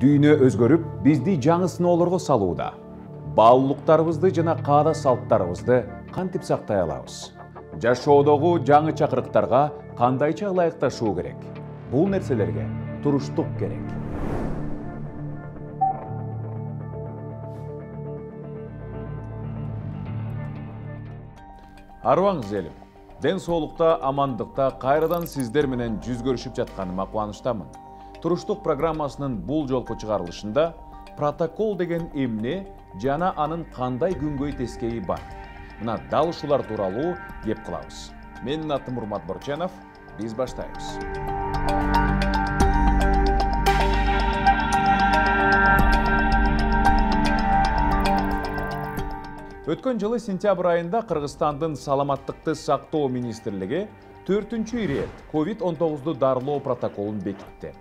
Дүйнө өзгөрүп, бизди жаңы сыноолорго салууда. Баалуулуктарыбызды жана каада салттарыбызды кантип сактай алабыз? Жашоодогу жаңы чакырыктарга кандайча ылайыкташуу керек? Бул нерселерге туруштук керек. Арыбаңыз элим. Ден соолукта, амандыкта кайрадан сиздер менен жүз көрүшүп жатканыма кубанычтамын. Туруштук программасынын бул жолку чыгарылышында протокол деген эмне жана анын кандай күнгөй тескейи бар? Мына дал ушулар тууралуу кеп кылабыз. Менин атым Урмат Борченов. Биз баштайбыз. Өткөн жылы сентябрь айында Кыргызстандын Саламаттыкты сактоо министрлиги 4-чү ирет COVID-19 дарылоо протоколун бекитти.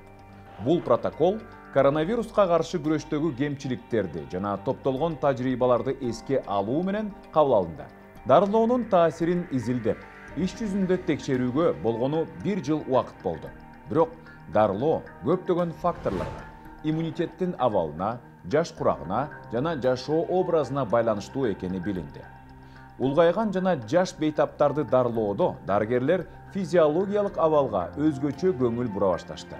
Бул протокол коронавируска каршы күрөштөгү кемчиликтерди жана топтолгон тажрыйбаларды эске алуу менен кабыл алынды. Дарылоонун таасирин изилдеп, иш жүзүндө текшерүүгө болгону 1 жыл убакыт болду. Бирок дарылоо көптөгөн факторлорго, иммунитеттин абалына, жаш курагына жана жашоо образына байланыштуу экени билинди. Улгайган жана жаш бейтаптарды дарылоодо дарыгерлер физиологиялык абалга өзгөчө көңүл бура башташты.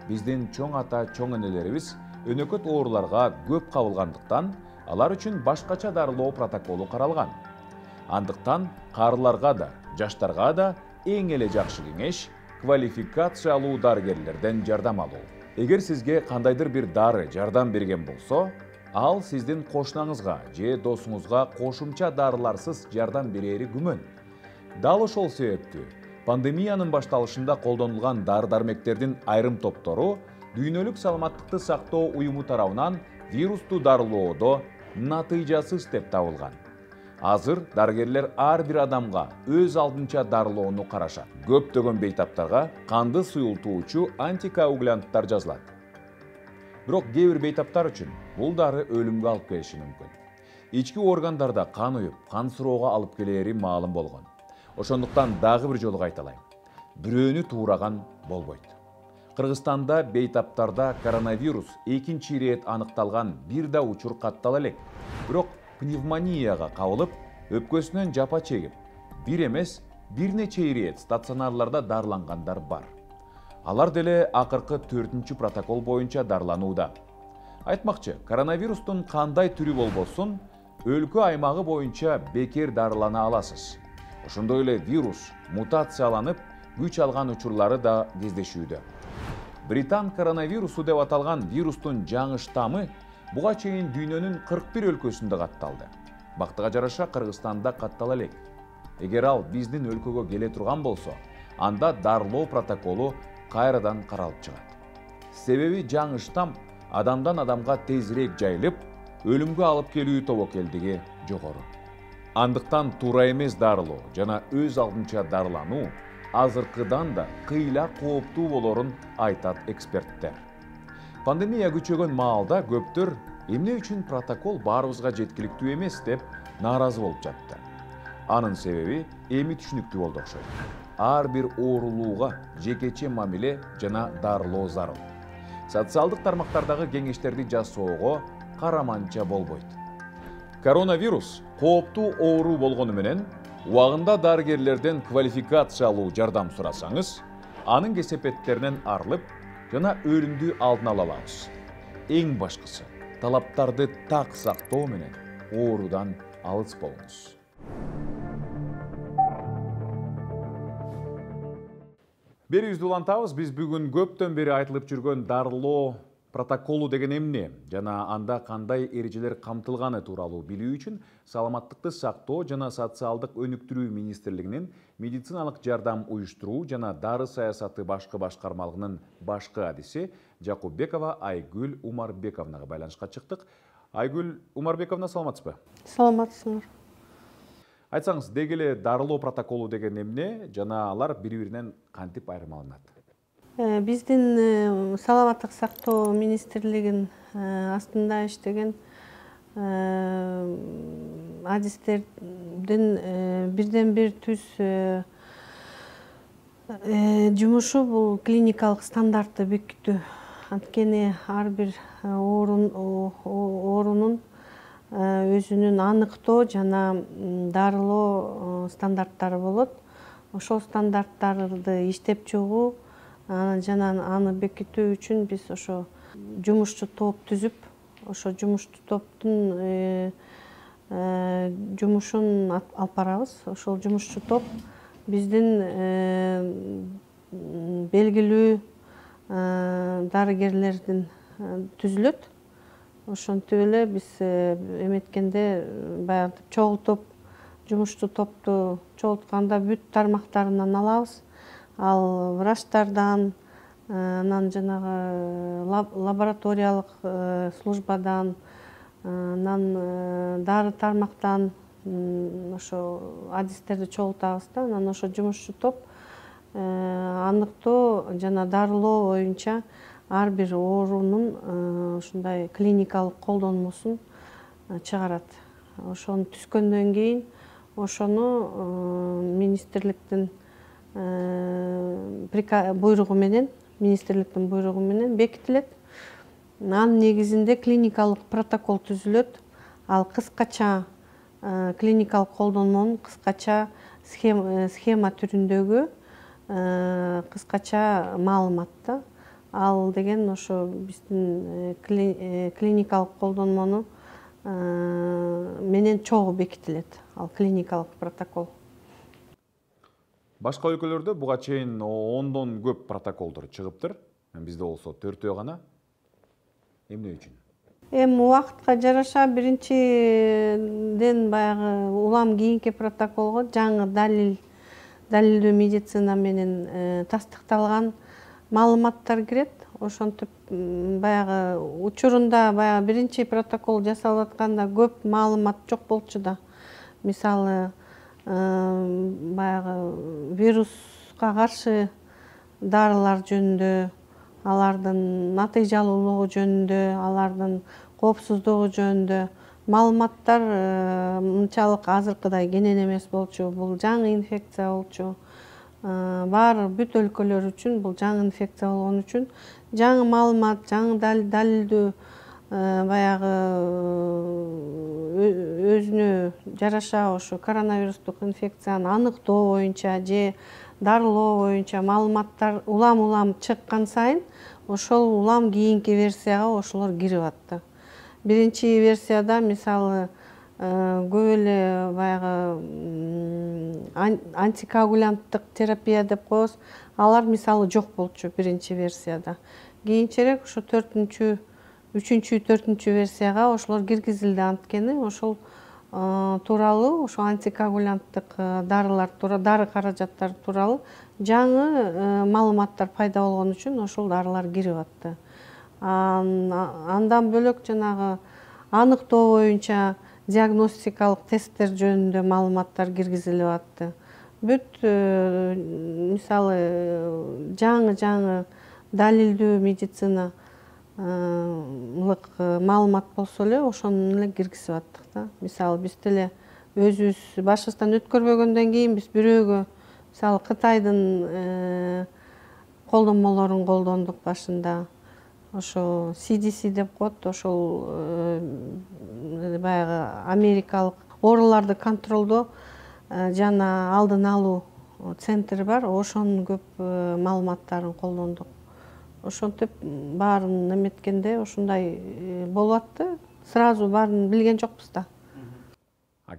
Биздин чоң ата, чоң энелерибиз өнөкөт ооруларга көп кабылгандыктан, алар үчүн башкача дарылоо протоколу каралган. Андыктан карыларга да, жаштарга да эң эле жакшы кеңеш квалификация алуу дарыгерлерден жардам алуу. Эгер сизге кандайдыр бир дары жардам берген болсо, ал сиздин кошунаңызга же досуңузга кошумча дарыларсыз жардам берери күмөн. Дал ошол себептүү пандемиянын башталышында колдонулган дары-дармектердин айрым топтору Дүйнөлүк саламаттыкты сактоо уюму тарабынан вирусту дарылоодо натыйжасыз деп табылган. Азыр дарыгерлер ар бир адамга өз алдынча дарылоону карашат. Көптөгөн бейтаптарга канды суюлтуучу антикоагулянттар жазылат. Бирок кээ бир бейтаптар үчүн бул дары өлүмгө алып келиши мүмкүн. Ички органдарда кан уюп, кан суроого алып келери маалым болгон. Ошондуктан дагы бир жолу кайталайм. Бирөөнү туураган болбойт. Кыргызстанда бейтаптарда коронавирус 2-чи ирет аныкталган бир да учур каттала элек. Бирок пневмонияга кабылып, өпкөсүнөн жапа чегип, бир эмес, бир нече ирет стационарларда дарылангандар бар. Алар деле акыркы 4-чү протокол боюнча дарыланууда. Айтмакчы, коронавирустун кандай түрү болбосун, өлкө аймагы боюнча бекер дарылана аласыз. Ошондой эле вирус мутацияланып, күч алган учурлары да кездешүүдө. Британ коронавирусу деп аталган вирустун жаңы штаммы буга чейин дүйнөнүн 41 өлкөсүндө катталды. Бактыга жараша Кыргызстанда каттала элек. Эгер ал биздин өлкөгө келе турган болсо, анда дарылоо протоколу кайрадан каралып чыгат. Себеби жаңы штамм адамдан адамга тезирээк жайылып, өлүмгө алып келүү тобокелдиги жогору. Андыктан туура эмес дарылоо жана өз алдынча дарылануу азыркыдан да кыйла кооптуу болорун айтат эксперттер. Пандемия күчөгөн маалда көптөр эмне үчүн протокол баарыбызга жеткиликтүү эмес деп нааразы болуп жатты. Анын себеби эми түшүнүктүү болду окшойт. Ар бир оорулууга жекече мамиле жана дарылоо зарыл. Социалдык тармактардагы кеңештерди жасоого караманча болбойт. Коронавирус кооптуу оору болгону менен убагында дарыгерлерден квалификация алуу жардам сурасаңыз, анын кесепеттеринен арылып жана өлүмдү алдын ала алабыз. Эң башкысы, талаптарды так сактоо менен оорудан алыс болуңуз. Берүүбүздү улантабыз, биз бүгүн көптөн бери айтылып жүргөн дарылоо протоколу деген эмне жана анда кандай эрежелер камтылганы тууралуу билүү үчүн Саламаттыкты сактоо жана социалдык өнүктүрүү министрлигинин медициналык жардам уюштуруу жана дары саясаты башкы башкармалыгынын башкы адиси Жакупбекова Айгүл Умарбековнага байланышка чыктык. Айгүл Умарбековна, саламатсызбы? Саламатсыздар. Айтсаңыз, деги эле дарылоо протоколу деген эмне жана алар бири-биринен кантип айырмаланат? Биздин саламаттык сактоо министрлигин астында иштеген адистердин бирден бир түз жумушу бул клиникалык стандартты бекитүү. анткени ар бир оорунун өзүнүн аныктоо жана дарылоо стандарттары болот. Ошол стандарттарды иштеп чыгуу жана аны бекитүү үчүн биз ошо жумушчу топ түзүп, ошо жумушчу топтун жумушун алып барабыз. Ошол жумушчу топ биздин белгилүү дарыгерлердин түзүлөт. Ошентип эле биз эметкенде баягы чогултуп, жумушчу топту чогултканда бүт тармактарынан алабыз. Ал врачтардан, анан жанагы лабораториялык службадан, анан дары тармактан ошо адистерди чогултабыз да. Анан ошо жумушчу топ аныктоо жана дарылоо боюнча ар бир оорунун ушундай клиникалык колдонмосун чыгарат. Ошону түзгөндөн кийин ошону министрликтин буйругу менен бекитилет. Анын негизинде клиникалык протокол түзүлөт. Ал кыскача клиникалык колдонмонун кыскача схема түрүндөгү кыскача маалымат да. Ал деген ошо биздин клиникалык колдонмону менен чогуу бекитилет. Ал клиникалык протокол. Башка өлкөлөрдө буга чейин 10дон көп протоколдор чыгыптыр. Бизде болсо 4 гана. Эмне үчүн? Эми убакытка жараша биринчиден баягы улам кийинки протоколго жаңы далилдүү медицина менен тастыкталган маалыматтар кирет. Ошентип баягы учурунда баягы биринчи протокол жасалып атканда көп маалымат жок болчу да. Мисалы баягы вируска каршы дарылар жөнүндө, алардын натыйжалуулугу жөнүндө, алардын коопсуздугу жөнүндө маалыматтар мынчалык азыркыдай кенен эмес болчу. Бул жаңы инфекция болчу. Баары бүт өлкөлөр үчүн бул жаңы инфекция болгон үчүн жаңы маалымат, жаңы далилдүү баягы өзүнө жараша ошо коронавирустук инфекцияны аныктоо боюнча же дарылоо боюнча маалыматтар улам чыккан сайын ошол улам кийинки версияга ошолор кирип атты. Биринчи версияда мисалы көп эле баягы антикоагулянттык терапия деп коебуз. Алар мисалы жок болчу биринчи версияда. Кийинчерээк ошо 3-4 версияга ошолор киргизилди. Анткени ошол тууралуу, ошо антикоагулянттык дарылар тууралуу, дары каражаттары тууралуу жаңы маалыматтар пайда болгон үчүн ошол дарылар кирип атты. Андан бөлөк жанагы аныктоо боюнча диагностикалык тесттер жөнүндө маалыматтар киргизилип атты. Бүт мисалы жаңы далилдүү медицина маалымат болсо эле ошону эле киргизип аттык да. Мисалы биз деле өзүбүз башыбыздан өткөрбөгөндөн кийин биз бирөөгө мисалы Кытайдын колдонмолорун колдондук башында. Ошо CDC деп коет, ошол баягы америкалык ооруларды контролдоо жана алдын алуу центри бар. Ошонун көп маалыматтарын колдондук. Ошентип баарын эметкенде ушундай болуп атты. Сразу баарын билген жокпуз да.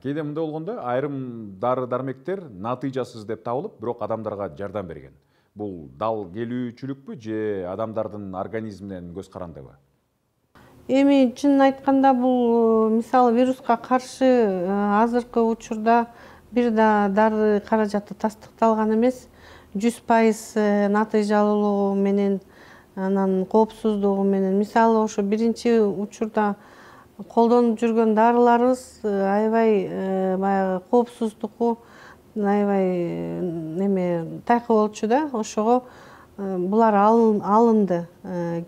Кээде мындай болгондо айрым дары-дармектер натыйжасыз деп табылып, бирок адамдарга жардам берген. Бул дал келүүчүлүкпү же адамдардын организминен көз карандыбы? Эми чынын айтканда бул мисалы вируска каршы азыркы учурда бир да дары каражаты тастыкталган эмес. 100% натыйжалуулугу менен анан коопсуздугу менен. Мисалы ошо биринчи учурда колдонуп жүргөн дарыларыбыз аябай баягы коопсуздугу аябай тайкы болчу да. Ошого булар алынды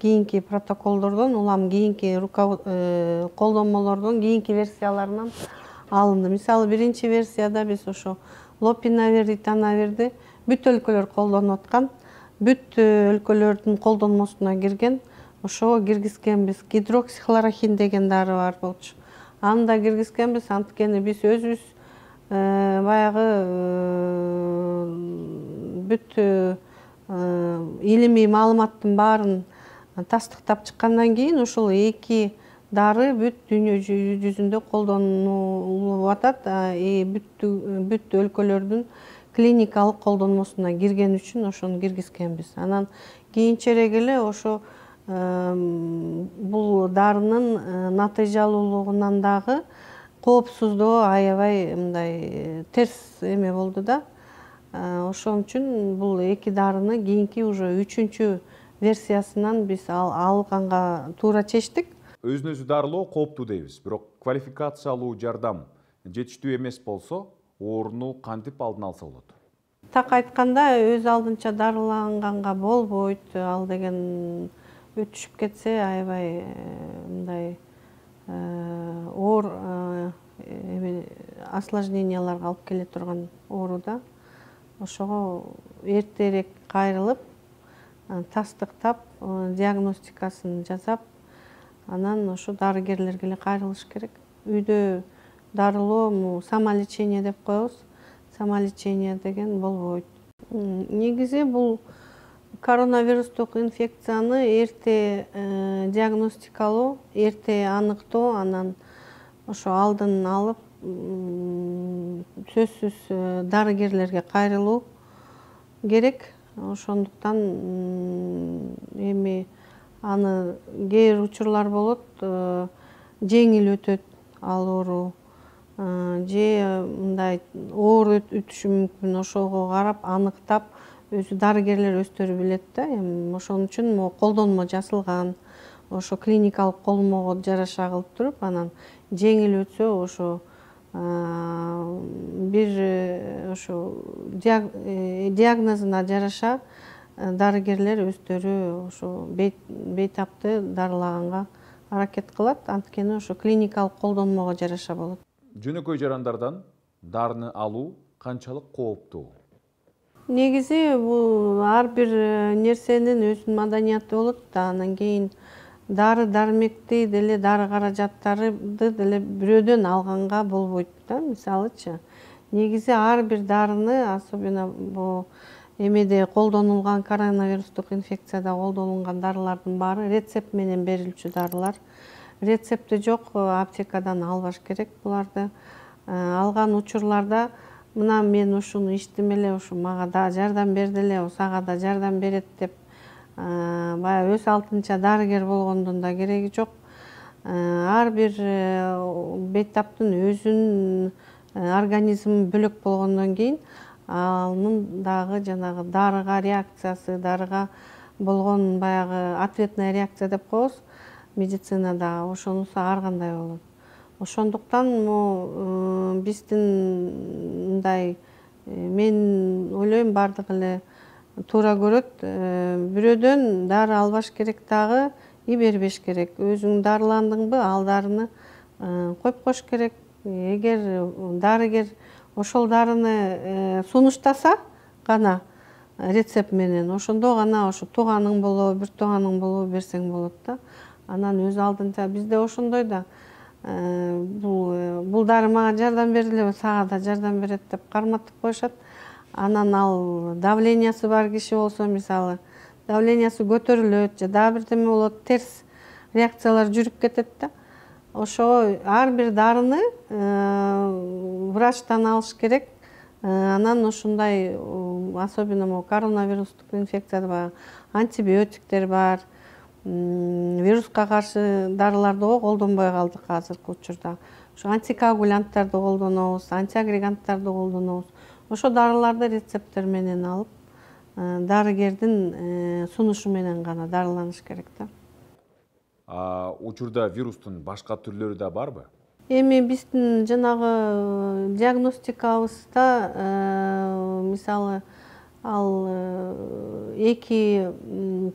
кийинки протоколдордон, улам кийинки колдонмолордон кийинки версияларынан алынды. Мисалы биринчи версияда биз ошо лопинавир, ритонавирди бүт өлкөлөр колдонуп аткан, бүт өлкөлөрдүн колдонмосуна кирген. ошого киргизгенбиз. Гидроксихлорохин деген дары бар болчу. Аны да киргизгенбиз, анткени биз өзүбүз баягы бүт илимий маалыматтын баарын тастыктап чыккандан кийин ушул эки дары бүт дүйнө жүзүндө колдонулуп атат. Бүт өлкөлөрдүн клиникалык колдонмосуна кирген үчүн ошону киргизгенбиз. Анан кийинчерээк эле ошо бул дарынын натыйжалуулугунан дагы коопсуздугу аябай мындай терс эме болду да. Ошон үчүн бул эки дарыны кийинки уже 3-чү версиясынан биз алганга туура чечтик. Өзүн өзү дарылоо кооптуу дейбиз, бирок квалификациялуу жардам жетиштүү эмес болсо, ооруну кантип алдын алса болот? Так айтканда, өз алдынча дарыланганга болбойт. Ал деген өтүшүп кетсе аябай мындай оор осложненияларга алып келе турган оору да. Ошого эртерээк кайрылып, тастыктап, диагностикасын жасап, анан ошо дарыгерлерге эле кайрылыш керек. Үйдө дарылоо самолечение деп коебуз. Самолечение деген болбойт. Негизи бул коронавирустук инфекцияны эрте диагностикалоо, эрте аныктоо, анан ошо алдын алып, сөзсүз дарыгерлерге кайрылуу керек. Ошондуктан эми аны кээ бир учурлар болот, жеңил өтөт ал оору, же мындай оор өтүшү мүмкүн. Ошого карап аныктап өзү дарыгерлер өздөрү билет да. Эми ошон үчүн могу колдонмо жасалган. Ошо клиникалык колдонмого жараша кылып туруп, анан жеңил өтсө ошо бир ошо диагнозуна жараша дарыгерлер өздөрү ошо бейтапты дарылаганга аракет кылат. Анткени ошо клиникалык колдонмого жараша болот. Жөнөкөй жарандардан дарыны алуу канчалык кооптуу? Негизи бул ар бир нерсенин өзүнүн маданияты болот да. Анан кийин дары дармекти деле, дары каражаттарды деле бирөөдөн алганга болбойт да. Мисалычы, негизи ар бир дарыны, особенно бул эмеде колдонулган коронавирустук инфекцияда колдонулган дарылардын баары рецепт менен берилчү дарылар. Рецепти жок аптекадан албаш керек буларды. Алган учурларда мына мен ушуну ичтим эле, ушу мага да жардам берди эле, сага да жардам берет деп баягы өз алдынча дарыгер болгондун да кереги жок. Ар бир бейтаптын өзүнүн организми бөлөк болгондон кийин анын дагы жанагы дарыга реакциясы, дарыга болгон баягы ответная реакция деп коебуз медицинада, ошонусу ар кандай болот. Ошондуктан биздин мындай, мен ойлойм, бардыгы эле туура көрөт. Бирөөдөн дары албаш керек дагы, и бербеш керек. Өзүң дарыландыңбы, ал дарыны коюп коюш керек. Эгер дарыгер ошол дарыны сунуштаса гана рецепт менен, ошондо гана ошо тууганың болобу, бир тууганың болобу берсең болот да. Анан өз алдынча бизде ошондой да, бул дары мага жардам берди эле, сага да жардам берет деп карматып коюшат. Анан ал давлениясы бар киши болсо, мисалы, давлениясы көтөрүлөт же дагы бирдеме болот, терс реакциялар жүрүп кетет да. Ошо ар бир дарыны врачтан алыш керек. Анан ушундай, особенно коронавирустук инфекцияда антибиотиктер бар, вируска каршы дарыларды колдонбой калдык азыркы учурда. Ошо антикоагулянттарды колдонобуз, антиагреганттарды колдонобуз. Ошо дарыларды рецепттер менен алып, дарыгердин сунушу менен гана дарыланыш керек да. Учурда вирустун башка түрлөрү да барбы? Эми биздин жанагы диагностикабызда, мисалы, ал эки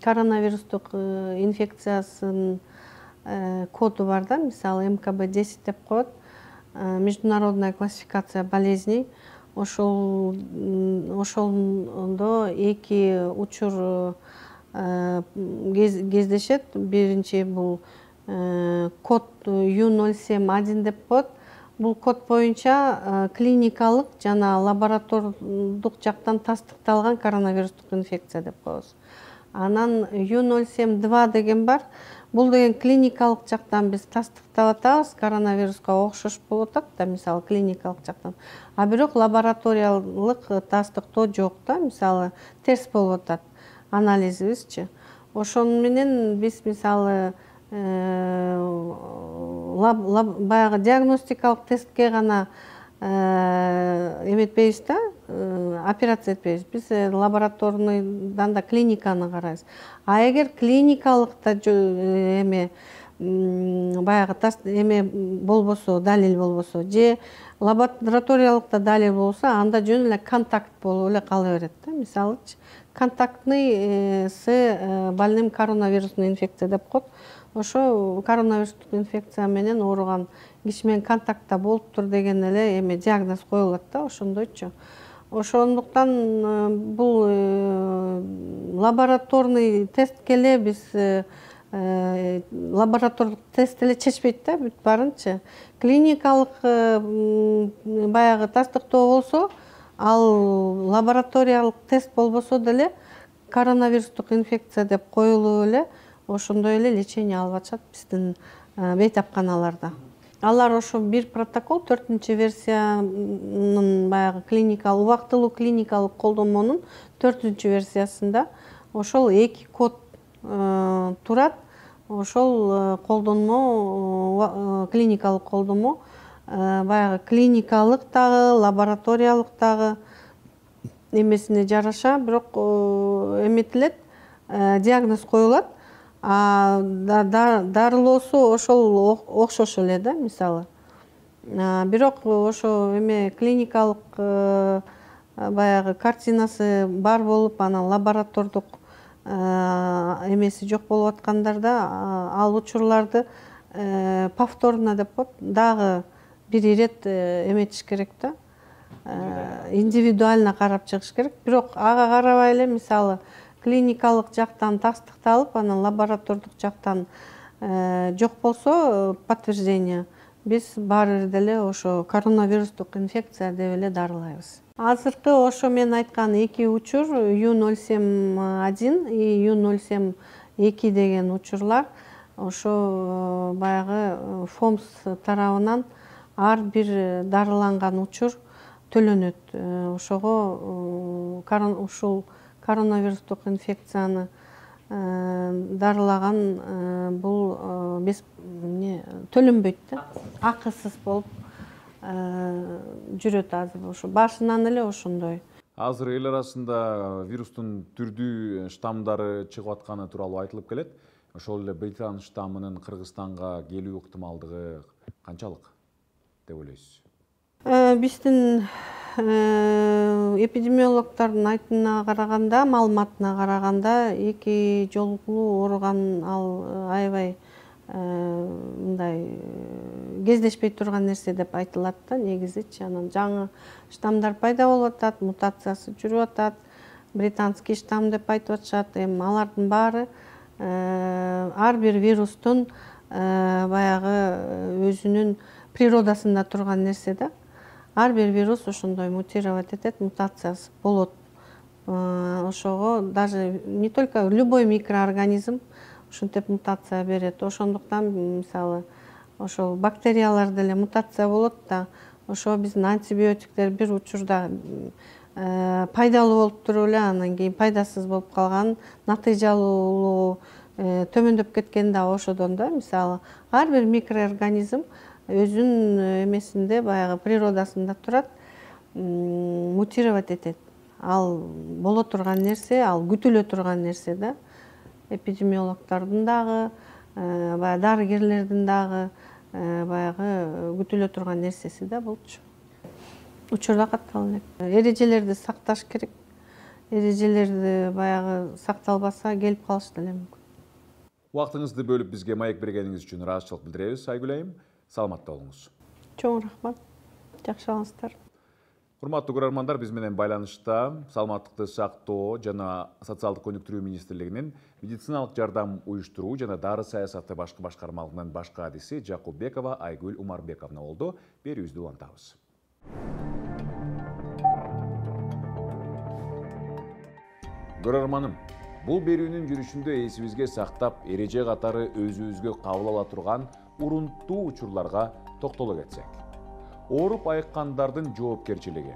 коронавирустук инфекциясынын коду бар да, мисалы МКБ-10 деп коет, международная классификация болезней. Ошолдо эки учур кездешет. Биринчи бул код U071 деп коет. Бул код боюнча клиникалык жана лаборатордук жактан тастыкталган коронавирустук инфекция деп коебуз. Анан U072 деген бар. Бул деген клиникалык жактан биз тастыктап атабыз, коронавируска окшош болуп атат да, мисалы клиникалык жактан. А бирок лабораториялык тастыктоо жок да, мисалы терс болуп атат анализибизчи. Ошону менен биз мисалы баягы диагностикалык тестке гана эметпейбиз да, операция этпейбиз. Биз лабораторныйдан да клиниканы карайбыз. А эгер клиникалыкта эме баягы эме болбосо, далил болбосо, же лабораториялыкта далил болсо, анда жөн эле контакт болуп эле кала берет да. Мисалычы, контактный с больным коронавирусный инфекция деп коет. Ошо коронавирустук инфекция менен ооруган киши менен контактта болуптур деген эле эме диагноз коюлат да, ошондойчу. Ошондуктан бул лабораторный тестке эле биз лаборатордук тест эле чечпейт да бүт барынчы. Клиникалык баягы тастыктоо болсо, ал лабораториялык тест болбосо деле коронавирустук инфекция деп коюлуп эле ошондой эле лечение алып атышат биздин бейтапканаларда. Алар ошо бир протокол 4-версиянын баягы клиникалык, убактылуу клиникалык колдонмонун 4-версиясында ошол 2 код турат. Ошол колдонмо, клиникалык колдонмо баягы клиникалык дагы, лабораториялык дагы эмесине жараша бирок эметилет, диагноз коюлат. А дарылоосу ошол окшош эле да, мисалы. Бирок ошо эме клиникалык баягы картинасы бар болуп, анан лаборатордук эмеси жок болуп аткандарда ал учурларды повторно деп коет, дагы бир ирет эметиш керек да. Индивидуально карап чыгыш керек. Бирок ага карабай эле, мисалы клиникалык жактан тастыкталып, анан лаборатордук жактан жок болсо подтверждение, биз баары бир деле ошо коронавирустук инфекция деп эле дарылайбыз. Азыркы ошо мен айткан 2 учур U071 и U072 деген учурлар ошо баягы ФОМС тарабынан ар бир дарыланган учур төлөнөт. Ошого ушул коронавирустук инфекцияны дарылаган бул төлөнбөйт да, акысыз болуп жүрөт азыр. Ошо башынан эле ошондой. Азыр эл арасында вирустун түрдүү штамдары чыгып атканы тууралуу айтылып келет. Ошол эле Британ штаммынын Кыргызстанга келүү ыктымалдыгы канчалык деп ойлойсуз? Биздин эпидемиологдордун айтымына караганда, маалыматына караганда, 2 жолкулуу ооруган ал аябай мындай кездешпей турган нерсе деп айтылат да, негизичи. Анан жаңы штамдар пайда болуп атат, мутациясы жүрүп атат, британский штамм деп айтып атышат. Эми алардын баары ар бир вирустун баягы өзүнүн природасында турган нерсе да. Ар бир вирус ошондой мутировать этет, мутациясы болот. Ошого даже не только любой микроорганизм ушинтип мутация берет. Ошондуктан мисалы ошол бактериялар деле мутация болот да. Ошо биздин антибиотиктер бир учурда пайдалуу болуп туруп эле анан кийин пайдасыз болуп калган, натыйжалуулугу төмөндөп кеткен да ошодон да. Мисалы ар бир микроорганизм өзүнүн эмесинде баягы природасында турат, мутировать этет. Ал боло турган нерсе, ал күтүлө турган нерсе да. Эпидемиологдордун дагы, баягы дарыгерлердин дагы баягы күтүлө турган нерсеси да болчу. Учурда каттала элек. Эрежелерди сакташ керек. Эрежелерди баягы сакталбаса келип калышы деле мүмкүн. Убактыңызды бөлүп бизге маек бергениңиз үчүн ыраазычылык билдиребиз, Айгүл айым. Саламатта болуңуз. Чоң рахмат. Жакшы болуңуздар. Урматтуу көрөрмандар, биз менен байланышта саламаттыкты сактоо жана социалдык өнүктүрүү министрлигинин медициналык жардам уюштуруу жана дары саясаты башкы башкармалыгынын баш кадиси Жакупбекова Айгүл Умарбековна болду. Берүүбүздү улантабыз. Көрөрманым, бул берүүнүн жүрүшүндө эсибизге сактап, эреже катары өзүбүзгө кабыл ала турган урунттуу учурларга токтоло кетсек. Ооруп айыккандардын жоопкерчилиги.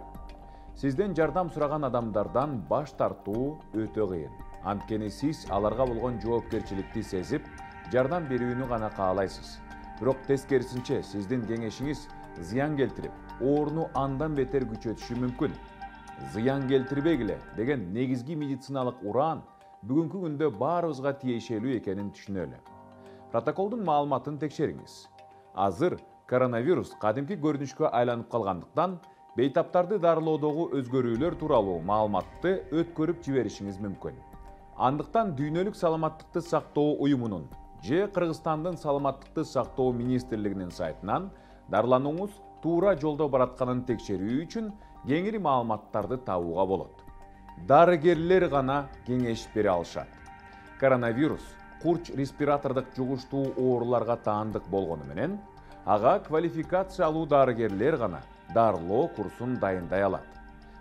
Сизден жардам сураган адамдардан баш тартуу өтө кыйын. Анткени сиз аларга болгон жоопкерчиликти сезип, жардам берүүнү гана каалайсыз. Бирок тескерисинче сиздин кеңешиңиз зыян келтирип, ооруну андан бетер күчөтүшү мүмкүн. Зыян келтирбегиле деген негизги медициналык ураан бүгүнкү күндө баарыбызга тиешелүү экенин түшүнөлү. Протоколдун маалыматын текшериңиз. Азыр коронавирус кадимки көрүнүшкө айланып калгандыктан, бейтаптарды дарылоодогу өзгөрүүлөр тууралуу маалыматты өткөрүп жиберишиңиз мүмкүн. Андыктан дүйнөлүк саламаттыкты сактоо уюмунун же Кыргызстандын саламаттыкты сактоо министрлигинин сайтынан дарыланууңуз туура жолдо баратканын текшерүү үчүн кеңири маалыматтарды табууга болот. Дарыгерлер гана кеңеш бере алышат. Коронавирус курч респиратордук жугуштуу ооруларга таандык болгону менен, ага квалификация алуу дарыгерлер гана дарылоо курсун дайындай алат.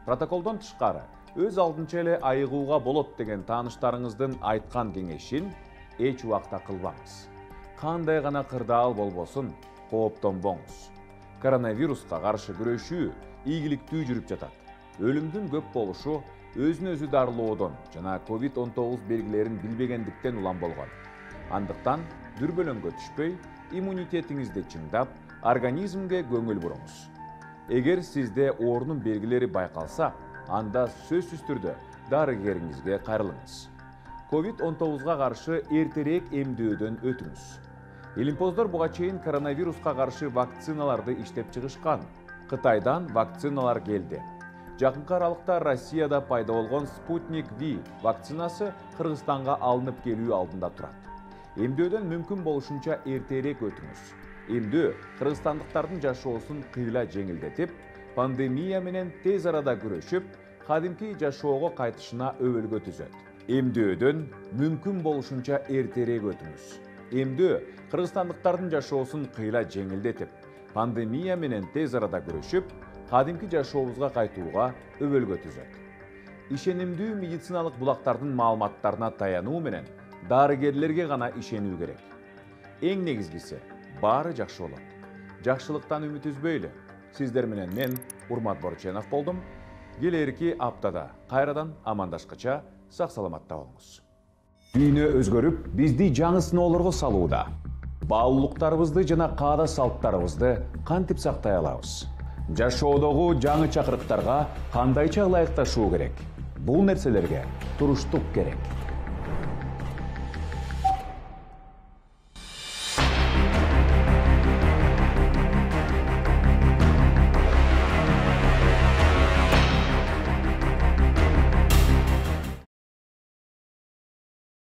Протоколдон тышкары, өз алдынча эле айыгууга болот деген тааныштарыңыздын айткан кеңешин эч убакта кылбаңыз. Кандай гана кырдаал болбосун, кооптонбоңуз. Коронавируска каршы күрөшүү ийгиликтүү жүрүп жатат. Өлүмдүн көп болушу өзүн өзү дарылоодон жана COVID-19 белгилерин билбегендиктен улам болгон. Андыктан дүрбөлөңгө түшпөй, иммунитетиңизди чыңдап, организмге көңүл буруңуз. Эгер сизде оорунун белгилери байкалса, анда сөзсүз түрдө дарыгериңизге кайрылыңыз. COVID-19 каршы эртерээк эмдөөдөн өтүңүз. Илимпоздор буга чейин коронавируска каршы вакциналарды иштеп чыгышкан. Кытайдан вакциналар келди. Жакынкы аралыкта Россияда пайда болгон Спутник V вакцинасы Кыргызстанга алынып келүү алдында турат. Эмдөөдөн мүмкүн болушунча эртерээк өтүңүз. Эмдөө кыргызстандыктардын жашоосун кыйла жеңилдетип, пандемия менен тез арада күрөшүп, кадимки жашоого кайтышына өбөлгө түзөт. Эмдөөдөн мүмкүн болушунча эртерээк өтүңүз. Эмдөө кыргызстандыктардын жашоосун кыйла жеңилдетип, пандемия менен тез арада күрөшүп, кадимки жашообузга кайтууга өбөлгө түзөт. Ишенимдүү медициналык булактардын маалыматтарына таянуу менен дарыгерлерге гана ишенүү керек. Эң негизгиси, баары жакшы болот. Жакшылыктан үмүт үзбөйлү. Сиздер менен мен Урмат Борченов болдум. Келерки аптада кайрадан амандашкача сак-саламатта болуңуз. Дүйнө өзгөрүп, бизди жаңы сыноолорго салууда. Баалуулуктарыбызды жана каада салттарыбызды кантип сактай алабыз? Жашоодогу жаңы чакырыктарга кандайча ылайыкташуу керек? Бул нерселерге туруштук керек.